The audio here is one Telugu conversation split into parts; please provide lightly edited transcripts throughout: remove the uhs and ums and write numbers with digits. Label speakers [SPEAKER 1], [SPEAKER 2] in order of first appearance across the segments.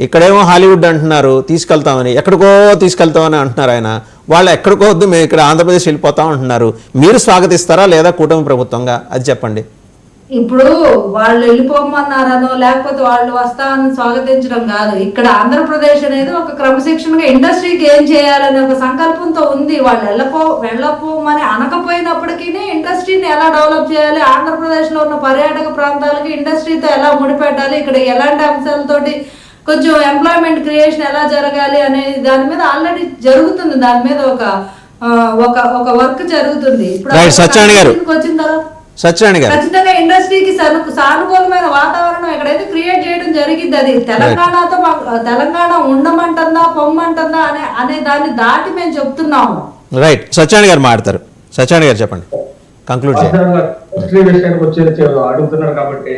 [SPEAKER 1] ఇక్కడేమో హాలీవుడ్ అంటున్నారు తీసుకెళ్తామని, ఎక్కడికో తీసుకెళ్తామని అంటున్నారు ఆయన. వాళ్ళు ఎక్కడికో వద్దు, మేము ఇక్కడ ఆంధ్రప్రదేశ్ వెళ్ళిపోతాం అంటున్నారు. మీరు స్వాగతిస్తారా లేదా కూటమి ప్రభుత్వంగా, అది చెప్పండి.
[SPEAKER 2] ఇప్పుడు వాళ్ళు వెళ్ళిపోమన్నారనో లేకపోతే వాళ్ళు వస్తామని స్వాగతించడం కాదు. ఇక్కడ ఆంధ్రప్రదేశ్ అనేది ఒక క్రమశిక్షణగా ఇండస్ట్రీకి ఏం చేయాలనే ఒక సంకల్పంతో ఉంది. వాళ్ళు వెళ్ళపోమని అనకపోయినప్పటికీ ఇండస్ట్రీని ఎలా డెవలప్ చేయాలి, ఆంధ్రప్రదేశ్ లో ఉన్న పర్యాటక ప్రాంతాలకి ఇండస్ట్రీతో ఎలా ముడిపెట్టాలి, ఇక్కడ ఎలాంటి అంశాలతోటి కొంచెం ఎంప్లాయ్మెంట్ క్రియేషన్ ఎలా జరగాలి అనే దాని మీద ఆల్రెడీ జరుగుతుంది. దాని మీద ఒక వర్క్ జరుగుతుంది. ఇప్పుడు వచ్చిన తర్వాత ఖచ్చితంగా ఇండస్ట్రీకి సానుకూలమైన వాతావరణం ఎక్కడైతే క్రియేట్ చేయడం జరిగింది. అది తెలంగాణ ఉండమంటుందా పొమ్మంటుందా అనే దాన్ని దాటి మేము చెప్తున్నాము.
[SPEAKER 1] రైట్, సత్యనారాయణ గారు మాట్లాడతారు. సత్యనారాయణ గారు చెప్పండి, కంక్లూడ్
[SPEAKER 3] చేయండి. అడుగుతున్నారు కాబట్టి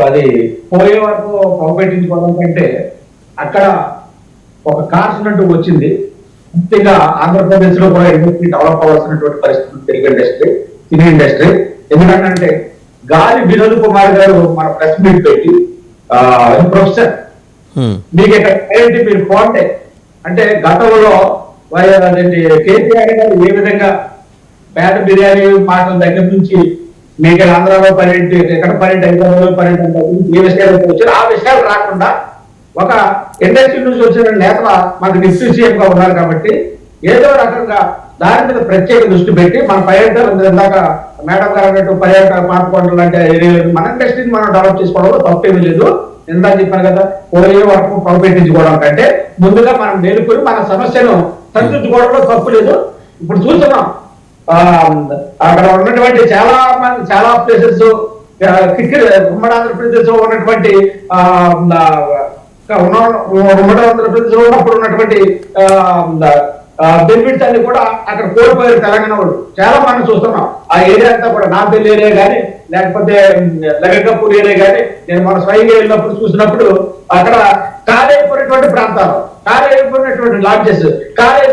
[SPEAKER 3] అది పోయే వరకు పొగపెట్టించుకోవడం కంటే అక్కడ ఒక కాన్స్టెంట్ వచ్చింది. ముఖ్యంగా ఆంధ్రప్రదేశ్ లో కూడా ఇండస్ట్రీ డెవలప్ అవ్వాల్సినటువంటి పరిస్థితులు, తెలుగు ఇండస్ట్రీ, సినీ ఇండస్ట్రీ. ఎందుకంటే గాలి వినోద్ కుమార్ గారు మన ప్రెస్ మీట్ పెట్టి ప్రొఫెసర్ మీకు ఇక్కడ మీరు పోంటే అంటే గతంలో కేసీఆర్ గారు ఏ విధంగా పేద బిర్యానీ మాటల దగ్గర నుంచి మీకు ఆంధ్రాలో పర్యటన, ఎక్కడ పర్యటన, హైదరాబాద్ లో పర్యటన, ఏ విషయాలు వచ్చారు ఆ విషయాలు రాకుండా ఒక ఇండస్ట్రీ నుంచి వచ్చిన నేతల మనకు డిప్యూటీ సీఎం గా ఉన్నారు కాబట్టి ఏదో రకంగా దాని మీద ప్రత్యేక దృష్టి పెట్టి మన పర్యటన ఇందాక మేడం గారు అన్నట్టు పర్యాటక పాతకొండలు అంటే మన ఇండస్ట్రీని మనం డెవలప్ చేసుకోవడంలో తప్పేమీ లేదు. ఇందాక చెప్పాను కదా, పోయే వరకు పొగపెట్టించుకోవడం కంటే ముందుగా మనం మేలుకొని మన సమస్యను సరిదిద్దుకోవడంలో తప్పు లేదు. ఇప్పుడు చూస్తున్నాం అక్కడ ఉన్నటువంటి చాలా ప్లేసెస్ ఉమ్మడి ఆంధ్రప్రదేశ్ లో ఉన్నటువంటి ఉమ్మడి ఆంధ్రప్రదేశ్ లో ఉన్నప్పుడు ఉన్నటువంటి బెనిఫిట్స్ అన్ని కూడా అక్కడ కోల్పోయారు తెలంగాణ వాళ్ళు. చాలా మనం చూస్తున్నాం ఆ ఏరియా అంతా కూడా, నాంపల్లి ఏరియా కానీ లేకపోతే లగడ్కపూర్ ఏరియా కానీ నేను మన స్వయంగా వెళ్ళినప్పుడు చూసినప్పుడు అక్కడ ఖాళీ ప్రాంతాలు, ఖాళీ లాడ్జెస్, ఖాళీ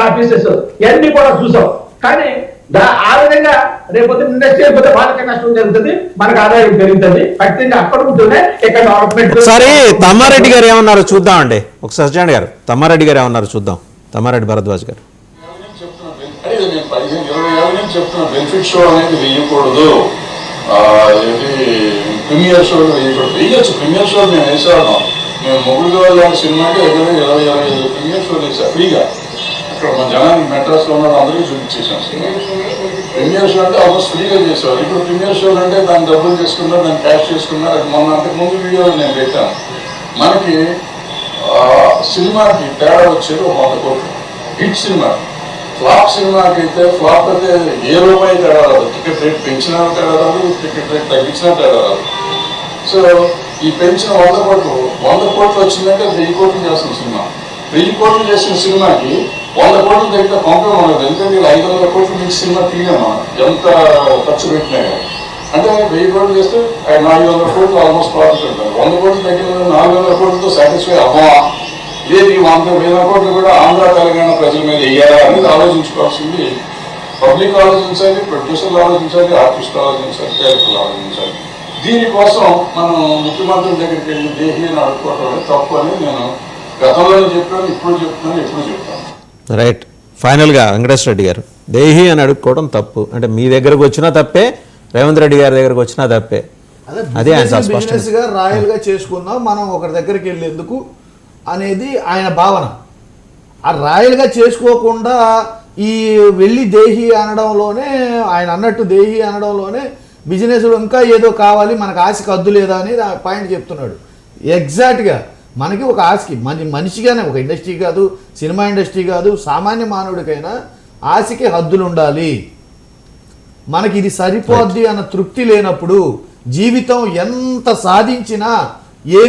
[SPEAKER 3] ఆఫీసెస్ ఇవన్నీ కూడా చూసాం. కానీ ఆ విధంగా రేపొద్దు ఇండస్ట్రీ అయిపోతే వాళ్ళకి నష్టం జరుగుతుంది, మనకు ఆదాయం పెరుగుతుంది. ఖచ్చితంగా అక్కడ ఉంటూనే ఇక్కడ డెవలప్మెంట్.
[SPEAKER 1] సరే, తమ్మారెడ్డి గారు ఏమన్నారు చూద్దామండి. ఒకసారి సత్యనారాయణ గారు, తమ్మారెడ్డి గారు ఏమన్నారు చూద్దాం. తమ్మారెడ్డి భరద్వాజ్ గారు.
[SPEAKER 4] 15-20 ఏళ్ళ నుంచి చెప్తున్నా బెనిఫిట్ షో అనేది వేయకూడదు, ప్రీమియర్ షో వేయకూడదు. వేయచ్చు ప్రీమియర్ షో, మేము వేసేవాళ్ళం. మేము మొగుడు వాళ్ళ సినిమాకి 20-25 ప్రీమియర్ షోలు వేసా ఫ్రీగా. అక్కడ మన జనానికి మెడ్రాస్ లో ఉన్న అందరికీ చూపించేసాం సినిమా. ప్రీమియర్ షో అంటే ఆల్మోస్ట్ ఫ్రీగా చేసేవారు. ఇప్పుడు ప్రీమియర్ షోలు అంటే దాన్ని డబ్బులు చేసుకున్నారు, దాన్ని క్యాష్ చేసుకున్నారు. అది మొన్న అంతకుముందు వీడియోలు నేను పెట్టాను. మనకి సినిమాకి తేడా వచ్చేది 100 కోట్లు. హిట్ సినిమా, ఫ్లాప్ సినిమాకి అయితే ఫ్లాప్ అయితే ఏ రూపాయి తేడా రాదు. టికెట్ రేట్ పెంచినా తేడా రాదు, టికెట్ రేట్ తగ్గించినా తేడా రాదు. సో ఈ పెంచిన 100 కోట్లు వచ్చిందంటే 1000 కోట్లు చేస్తున్న సినిమా. 1000 కోట్లు చేసిన సినిమాకి 100 కోట్లు దగ్గర పంపే ఉండదు. ఎందుకంటే 500 కోట్లు మీకు సినిమా తీయమా ఎంత ఖర్చు పెట్టినా కానీ. అంటే 1000 కోట్లు చేస్తే 400 కోట్లు ఆల్మోస్ట్ ప్రాఫిట్ ఉంటుంది. 100 కోట్లు దగ్గర 400 కోట్లతో సాటిస్ఫై అవ్వమా, లేదు 100,000 కోట్లు కూడా ఆంధ్ర తెలంగాణ ప్రజల మీద వేయాలా అనేది ఆలోచించుకోవాల్సింది పబ్లిక్ ఆలోచించాలి, ప్రొడ్యూసర్లు ఆలోచించాలి, ఆర్టిస్టులు ఆలోచించాలి, డైరెక్టర్లు ఆలోచించాలి. దీనికోసం మనం ముఖ్యమంత్రి దగ్గరికి వెళ్ళి దేహి అని అడుక్కోవడం అనేది తప్పు అని నేను గతంలో చెప్పాను, ఇప్పుడు చెప్తున్నాను, ఎప్పుడు చెప్తాను.
[SPEAKER 1] రైట్, ఫైనల్గా వెంకటేశ్వర రెడ్డి గారు, దేహి అని అడుక్కోవడం తప్పు అంటే మీ దగ్గరకు వచ్చినా తప్పే, రేవంత్ రెడ్డి గారి దగ్గరకు వచ్చినా తప్పే. అదే ఆయన
[SPEAKER 5] బిజినెస్గా రాయల్గా చేసుకుందాం మనం ఒకరి దగ్గరికి వెళ్ళేందుకు అనేది ఆయన భావన. ఆ రాయల్గా చేసుకోకుండా ఈ వెళ్ళి దేహి అనడంలోనే, ఆయన అన్నట్టు దేహి అనడంలోనే బిజినెస్లో ఇంకా ఏదో కావాలి, మనకు ఆశకి హద్దు లేదా అనేది ఆ పాయింట్ చెప్తున్నాడు. ఎగ్జాక్ట్గా మనకి ఒక ఆశకి మనిషిగానే, ఒక ఇండస్ట్రీ కాదు, సినిమా ఇండస్ట్రీ కాదు, సామాన్య మానవుడికైనా ఆశకి హద్దులు ఉండాలి. మనకి ఇది సరిపోద్ది అన్న తృప్తి లేనప్పుడు జీవితం ఎంత సాధించినా ఏ